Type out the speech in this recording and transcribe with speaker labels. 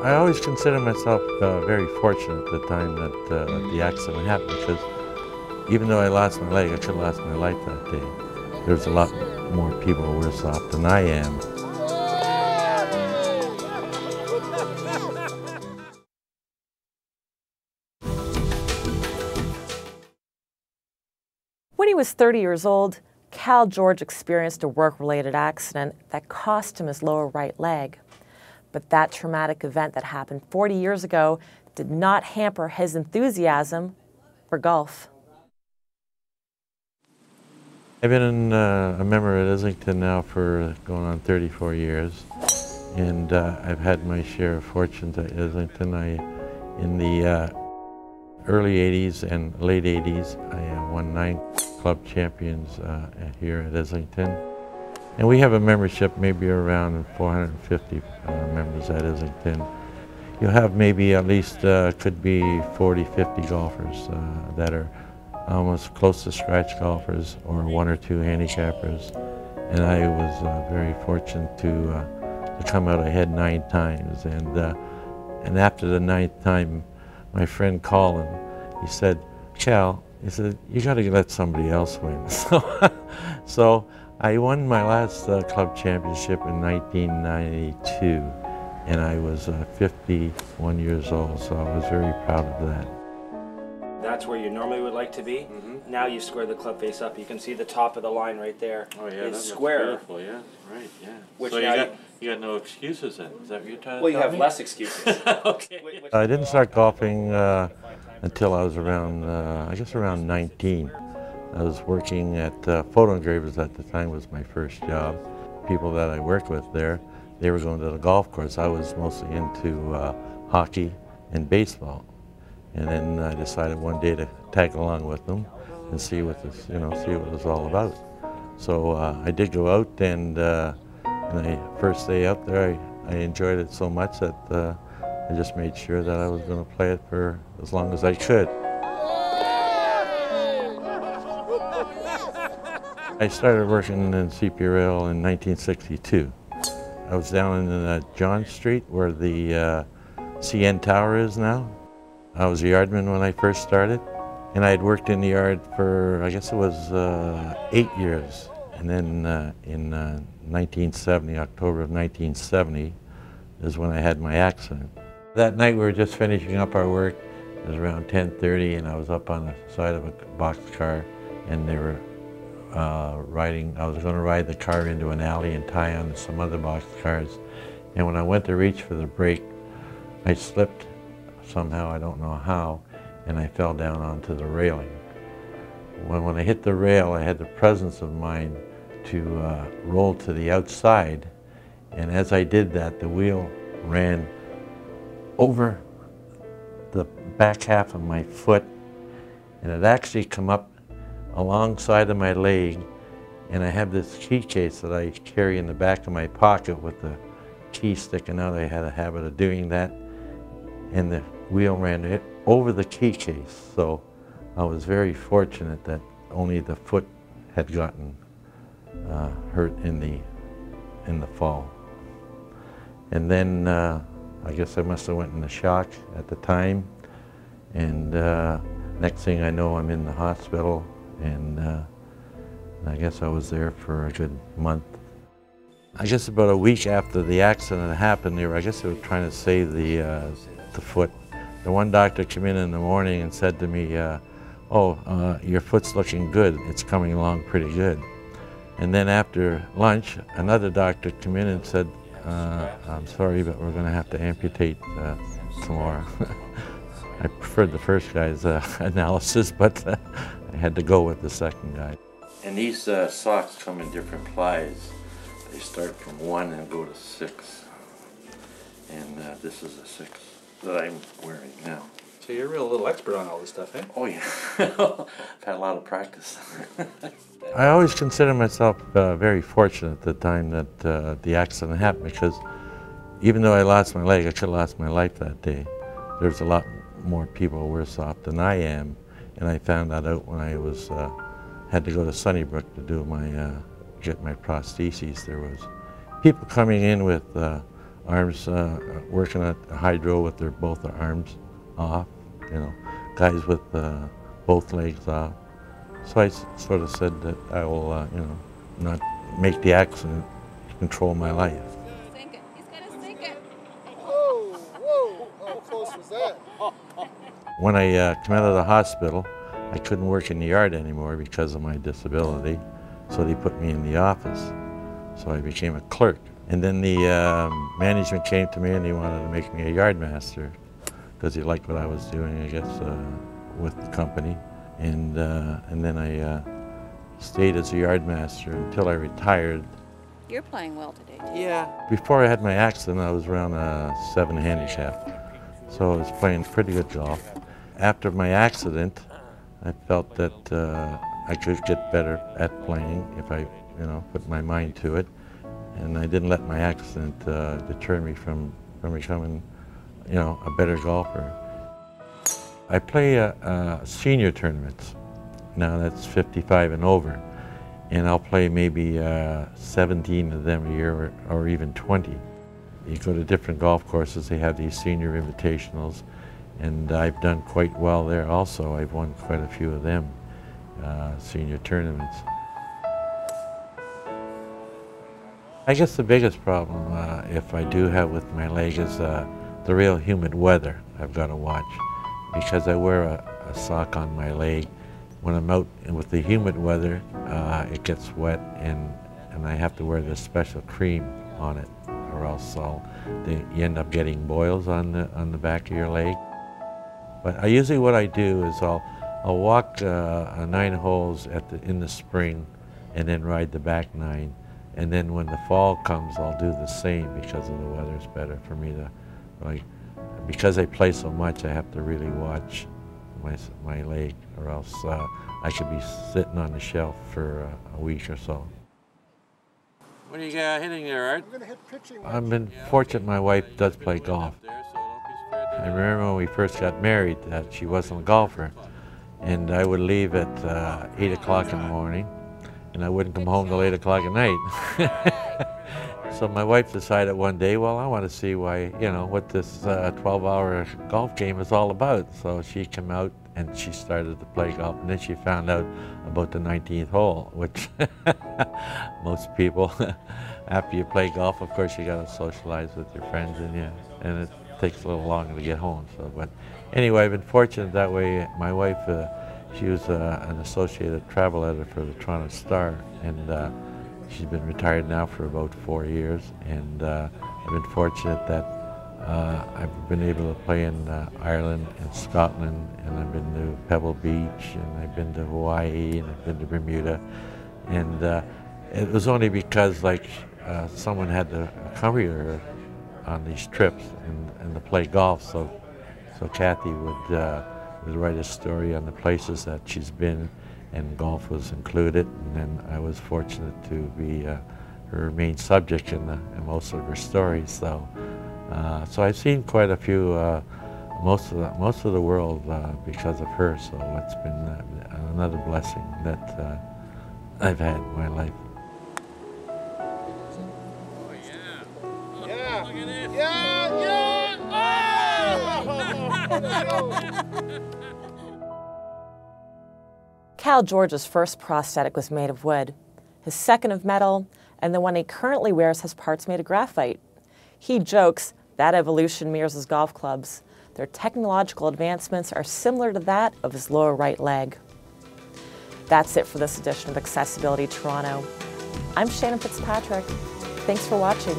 Speaker 1: I always consider myself very fortunate at the time that the accident happened, because even though I lost my leg, I could have lost my life that day. There's a lot more people worse off than I am.
Speaker 2: When he was 30 years old, Cal George experienced a work-related accident that cost him his lower right leg. But that traumatic event that happened 40 years ago did not hamper his enthusiasm for golf.
Speaker 1: I've been a member at Islington now for going on 34 years, and I've had my share of fortunes at Islington. In the early 80s and late 80s, I won 9 club champions here at Islington. And we have a membership maybe around 450 members at Islington. You'll have maybe at least, could be 40, 50 golfers that are almost close to scratch golfers, or 1 or 2 handicappers. And I was very fortunate to come out ahead 9 times. And after the 9th time, my friend Colin, he said, "Cal," he said, "you got to let somebody else win." So I won my last club championship in 1992, and I was 51 years old, so I was very proud of that.
Speaker 3: That's where you normally would like to be. Now you square the club face up. You can see the top of the line right there.
Speaker 1: Oh yeah,
Speaker 3: is
Speaker 1: that's
Speaker 3: square.
Speaker 1: beautiful. Yeah, right. Yeah.
Speaker 3: Which
Speaker 1: so
Speaker 3: now
Speaker 1: you got no excuses then? Is that what you're trying to
Speaker 3: well, you
Speaker 1: tell
Speaker 3: have
Speaker 1: me?
Speaker 3: less excuses.
Speaker 1: Okay. I didn't start golfing until I was around, I guess around 19. I was working at photo engravers at the time. Was my first job. People that I worked with there, they were going to the golf course. I was mostly into hockey and baseball. And then I decided one day to tag along with them and see what this, see what it was all about. So I did go out, and the first day out there, I enjoyed it so much that I just made sure that I was going to play it for as long as I could. I started working in CP Rail in 1962. I was down in John Street, where the CN Tower is now. I was a yardman when I first started, and I had worked in the yard for, I guess it was 8 years. And then in 1970, October of 1970, is when I had my accident. That night we were just finishing up our work. It was around 10:30, and I was up on the side of a boxcar, and they were I was going to ride the car into an alley and tie on some other boxcars. And when I went to reach for the brake, I slipped somehow, I don't know how, and I fell down onto the railing. When I hit the rail, I had the presence of mind to roll to the outside, and as I did that, the wheel ran over the back half of my foot, and it actually come up alongside of my leg, and I have this key case that I carry in the back of my pocket with the key sticking out. I had a habit of doing that, and the wheel ran over the key case. So I was very fortunate that only the foot had gotten hurt in the fall. And then I guess I must have went into shock at the time, and next thing I know, I'm in the hospital, and I guess I was there for a good month. I guess about a week after the accident happened, I guess they were trying to save the foot. The one doctor came in the morning and said to me, your foot's looking good. It's coming along pretty good. And then after lunch, another doctor came in and said, I'm sorry, but we're going to have to amputate some more. I preferred the first guy's analysis, but I had to go with the second guy. And these socks come in different plies. They start from 1 and go to 6. And this is a 6 that I'm wearing now.
Speaker 4: So you're a real little expert on all this stuff, eh?
Speaker 1: Oh yeah, I've had a lot of practice. I always consider myself very fortunate at the time that the accident happened, because even though I lost my leg, I could have lost my life that day. There's a lot more people worse off than I am, and I found that out when I was had to go to Sunnybrook to do my get my prostheses. There was people coming in with arms, working at hydro with both their arms off, you know, guys with both legs off. So I sort of said that I will, you know, not make the accident control my life.
Speaker 5: Sink it. He's gonna sink it.
Speaker 6: Whoa, whoa, how close was that?
Speaker 1: When I came out of the hospital, I couldn't work in the yard anymore because of my disability, so they put me in the office. So I became a clerk. And then the management came to me and they wanted to make me a yard master because he liked what I was doing, I guess, with the company. And then I stayed as a yard master until I retired.
Speaker 5: You're playing well today, too.
Speaker 1: Yeah. Before I had my accident, I was around a 7 handicap, so I was playing pretty good golf. After my accident, I felt that I could get better at playing if I, you know, put my mind to it, and I didn't let my accident deter me from becoming, you know, a better golfer. I play senior tournaments. Now that's 55 and over, and I'll play maybe 17 of them a year or even 20. You go to different golf courses, they have these senior invitationals, and I've done quite well there also. I've won quite a few of them, senior tournaments. I guess the biggest problem, if I do have with my leg, is the real humid weather I've got to watch, because I wear a sock on my leg. When I'm out with the humid weather, it gets wet, and I have to wear this special cream on it, or else you end up getting boils on the back of your leg. But usually what I do is I'll walk 9 holes in the spring, and then ride the back 9. And then when the fall comes, I'll do the same because of the weather. It's better for me to, like, because I play so much, I have to really watch my leg, or else I could be sitting on the shelf for a week or so. What are you hitting there, Art?
Speaker 6: I'm going to hit pitching.
Speaker 1: I've been fortunate my wife does play golf. I remember when we first got married that she wasn't a golfer, and I would leave at 8 o'clock in the morning, and I wouldn't come home till 8 o'clock at night. So my wife decided one day, well, I want to see what this 12-hour golf game is all about. So she came out and she started to play golf, and then she found out about the 19th hole, which most people, after you play golf, of course, you got to socialize with your friends, and it takes a little longer to get home. So, but anyway, I've been fortunate that way. My wife, she was an associated travel editor for the Toronto Star, and she's been retired now for about 4 years, and I've been fortunate that I've been able to play in Ireland and Scotland, and I've been to Pebble Beach, and I've been to Hawaii, and I've been to Bermuda, and it was only because someone had to accompany her on these trips and to play golf, so Kathy would write a story on the places that she's been, and golf was included, and then I was fortunate to be her main subject in most of her stories. So I've seen quite a few, most of the world because of her. So it's been another blessing that I've had in my life.
Speaker 6: Oh yeah! Yeah! Look at this! Yeah! Yeah! Oh!
Speaker 2: Cal George's first prosthetic was made of wood, his second of metal, and the one he currently wears has parts made of graphite. He jokes that evolution mirrors his golf clubs. Their technological advancements are similar to that of his lower right leg. That's it for this edition of Accessibility Toronto. I'm Shannon Fitzpatrick. Thanks for watching.